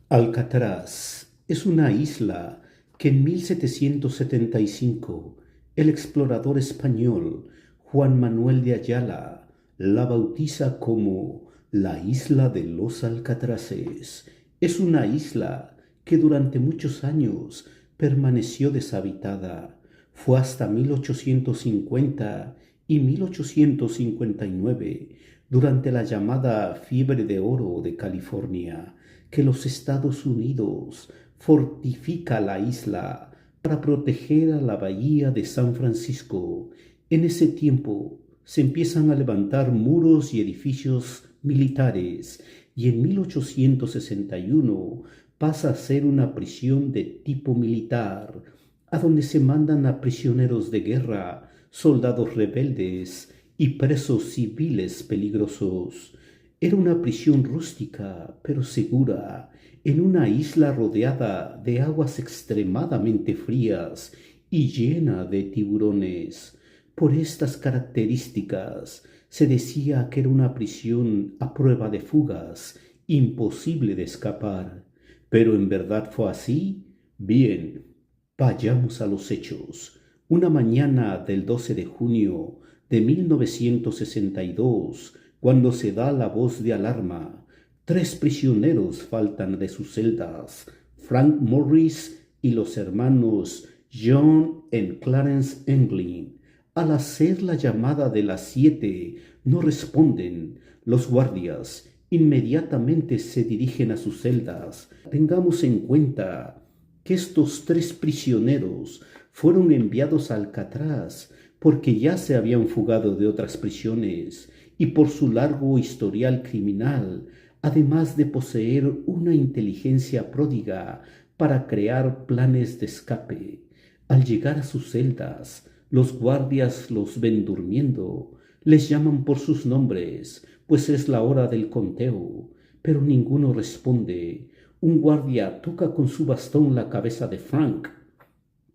Alcatraz es una isla que en 1775 el explorador español Juan Manuel de Ayala la bautiza como la isla de los Alcatraces. Es una isla que durante muchos años permaneció deshabitada. Fue hasta 1850 y 1859, durante la llamada fiebre de oro de California, que los Estados Unidos fortifica la isla para proteger a la bahía de San Francisco. En ese tiempo se empiezan a levantar muros y edificios militares, y en 1861 pasa a ser una prisión de tipo militar, a donde se mandan a prisioneros de guerra, soldados rebeldes y presos civiles peligrosos. Era una prisión rústica, pero segura, en una isla rodeada de aguas extremadamente frías y llena de tiburones. Por estas características, se decía que era una prisión a prueba de fugas, imposible de escapar. ¿Pero en verdad fue así? Bien, vayamos a los hechos. Una mañana del 12 de junio de 1962, cuando se da la voz de alarma, tres prisioneros faltan de sus celdas: Frank Morris y los hermanos John y Clarence Englin. Al hacer la llamada de las 7, no responden. Los guardias inmediatamente se dirigen a sus celdas. Tengamos en cuenta que estos tres prisioneros fueron enviados a Alcatraz porque ya se habían fugado de otras prisiones y por su largo historial criminal, además de poseer una inteligencia pródiga para crear planes de escape. Al llegar a sus celdas, los guardias los ven durmiendo, les llaman por sus nombres, pues es la hora del conteo, pero ninguno responde. Un guardia toca con su bastón la cabeza de Frank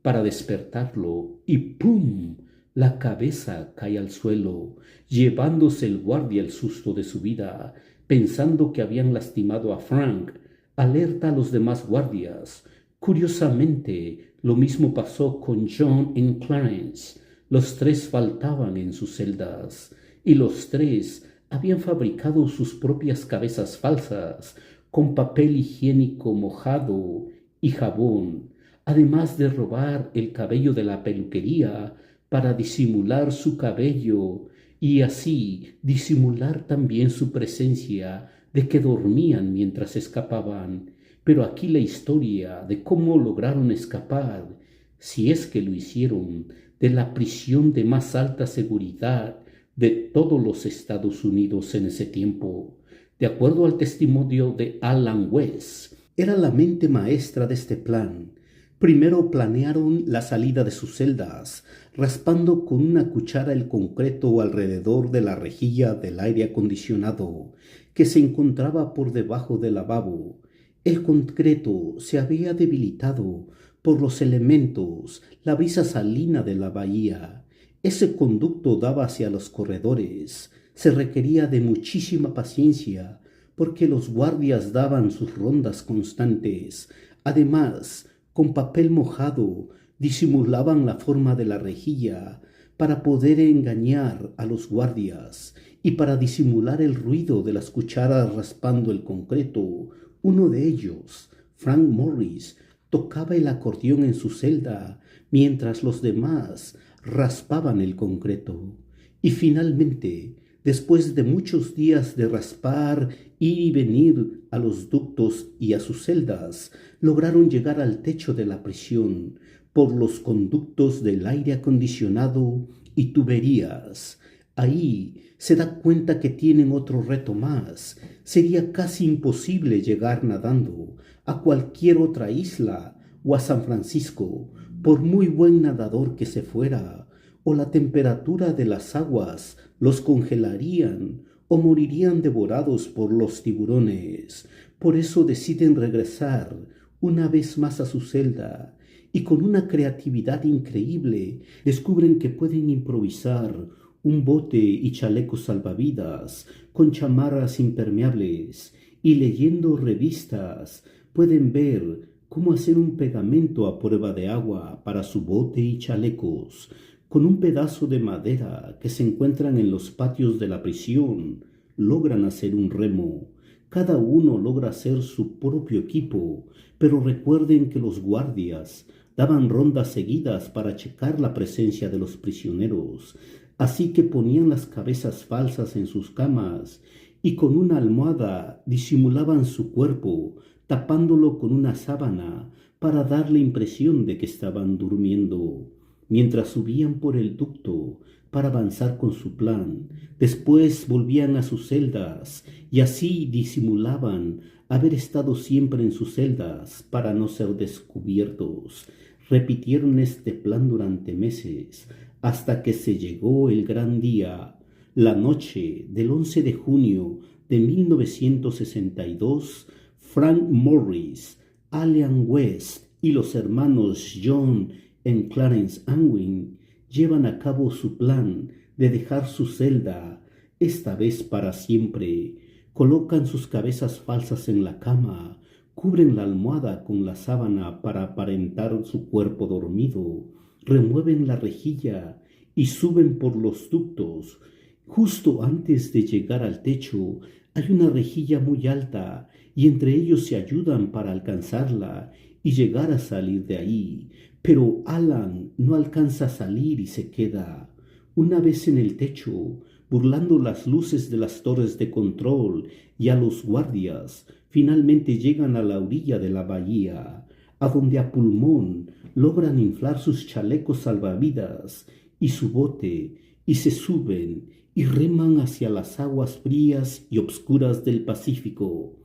para despertarlo y ¡pum! La cabeza cae al suelo, llevándose el guardia el susto de su vida, pensando que habían lastimado a Frank. Alerta a los demás guardias. Curiosamente, lo mismo pasó con John y Clarence. Los tres faltaban en sus celdas, y los tres habían fabricado sus propias cabezas falsas con papel higiénico mojado y jabón, además de robar el cabello de la peluquería para disimular su cabello y así disimular también su presencia de que dormían mientras escapaban. Pero aquí la historia de cómo lograron escapar, si es que lo hicieron, de la prisión de más alta seguridad de todos los Estados Unidos en ese tiempo. De acuerdo al testimonio de Alan West, era la mente maestra de este plan. Primero planearon la salida de sus celdas, raspando con una cuchara el concreto alrededor de la rejilla del aire acondicionado que se encontraba por debajo del lavabo. El concreto se había debilitado por los elementos, la brisa salina de la bahía. Ese conducto daba hacia los corredores. Se requería de muchísima paciencia, porque los guardias daban sus rondas constantes. Además, con papel mojado disimulaban la forma de la rejilla para poder engañar a los guardias, y para disimular el ruido de las cucharas raspando el concreto. Uno de ellos, Frank Morris, tocaba el acordeón en su celda, mientras los demás raspaban el concreto. Y finalmente, después de muchos días de raspar, ir y venir a los ductos y a sus celdas, lograron llegar al techo de la prisión por los conductos del aire acondicionado y tuberías. Ahí se da cuenta que tienen otro reto más. Sería casi imposible llegar nadando a cualquier otra isla o a San Francisco, por muy buen nadador que se fuera, o la temperatura de las aguas los congelarían o morirían devorados por los tiburones. Por eso deciden regresar una vez más a su celda, y con una creatividad increíble descubren que pueden improvisar un bote y chalecos salvavidas con chamarras impermeables, y leyendo revistas pueden ver cómo hacer un pegamento a prueba de agua para su bote y chalecos, con un pedazo de madera que se encuentran en los patios de la prisión. Logran hacer un remo. Cada uno logra hacer su propio equipo, pero recuerden que los guardias daban rondas seguidas para checar la presencia de los prisioneros, así que ponían las cabezas falsas en sus camas y con una almohada disimulaban su cuerpo, tapándolo con una sábana para dar la impresión de que estaban durmiendo, mientras subían por el ducto para avanzar con su plan. Después volvían a sus celdas y así disimulaban haber estado siempre en sus celdas para no ser descubiertos. Repitieron este plan durante meses hasta que se llegó el gran día, la noche del 11 de junio de 1962. Frank Morris, Allen West y los hermanos John y Clarence Unwin llevan a cabo su plan de dejar su celda, esta vez para siempre. Colocan sus cabezas falsas en la cama, cubren la almohada con la sábana para aparentar su cuerpo dormido, remueven la rejilla y suben por los ductos. Justo antes de llegar al techo hay una rejilla muy alta y entre ellos se ayudan para alcanzarla y llegar a salir de ahí. Pero Alan no alcanza a salir y se queda. Una vez en el techo, burlando las luces de las torres de control y a los guardias, finalmente llegan a la orilla de la bahía, a donde a pulmón logran inflar sus chalecos salvavidas y su bote, y se suben y reman hacia las aguas frías y obscuras del Pacífico,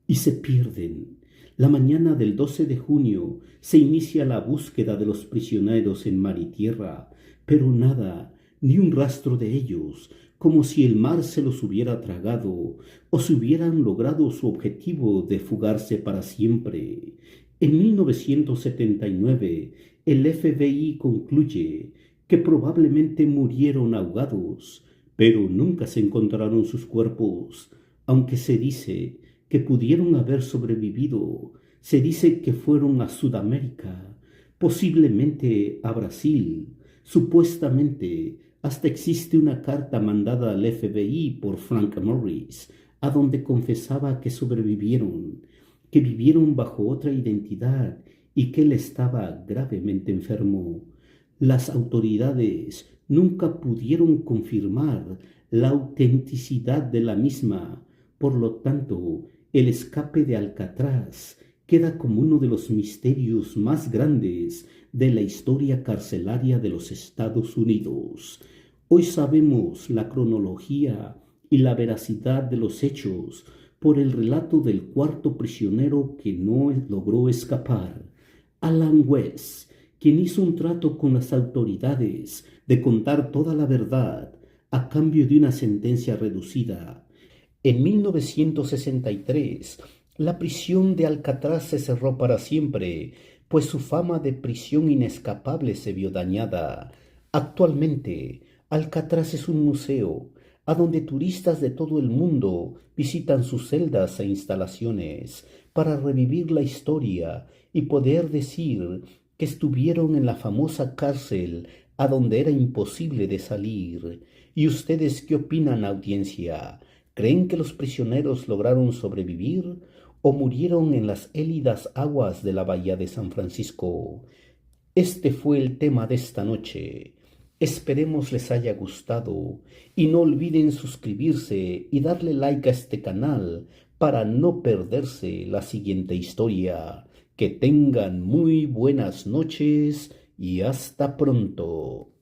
y se pierden. La mañana del 12 de junio se inicia la búsqueda de los prisioneros en mar y tierra, pero nada, ni un rastro de ellos, como si el mar se los hubiera tragado o si hubieran logrado su objetivo de fugarse para siempre. En 1979, el FBI concluye que probablemente murieron ahogados, pero nunca se encontraron sus cuerpos, aunque se dice que pudieron haber sobrevivido. Se dice que fueron a Sudamérica, posiblemente a Brasil. Supuestamente, hasta existe una carta mandada al FBI por Frank Morris, a donde confesaba que sobrevivieron, que vivieron bajo otra identidad y que él estaba gravemente enfermo. Las autoridades nunca pudieron confirmar la autenticidad de la misma. Por lo tanto, el escape de Alcatraz queda como uno de los misterios más grandes de la historia carcelaria de los Estados Unidos. Hoy sabemos la cronología y la veracidad de los hechos por el relato del cuarto prisionero que no logró escapar, Alan West, quien hizo un trato con las autoridades de contar toda la verdad a cambio de una sentencia reducida. En 1963, la prisión de Alcatraz se cerró para siempre, pues su fama de prisión inescapable se vio dañada. Actualmente, Alcatraz es un museo, a donde turistas de todo el mundo visitan sus celdas e instalaciones para revivir la historia y poder decir que estuvieron en la famosa cárcel a donde era imposible de salir. ¿Y ustedes qué opinan, audiencia? ¿Creen que los prisioneros lograron sobrevivir o murieron en las gélidas aguas de la bahía de San Francisco? Este fue el tema de esta noche. Esperemos les haya gustado y no olviden suscribirse y darle like a este canal para no perderse la siguiente historia. Que tengan muy buenas noches y hasta pronto.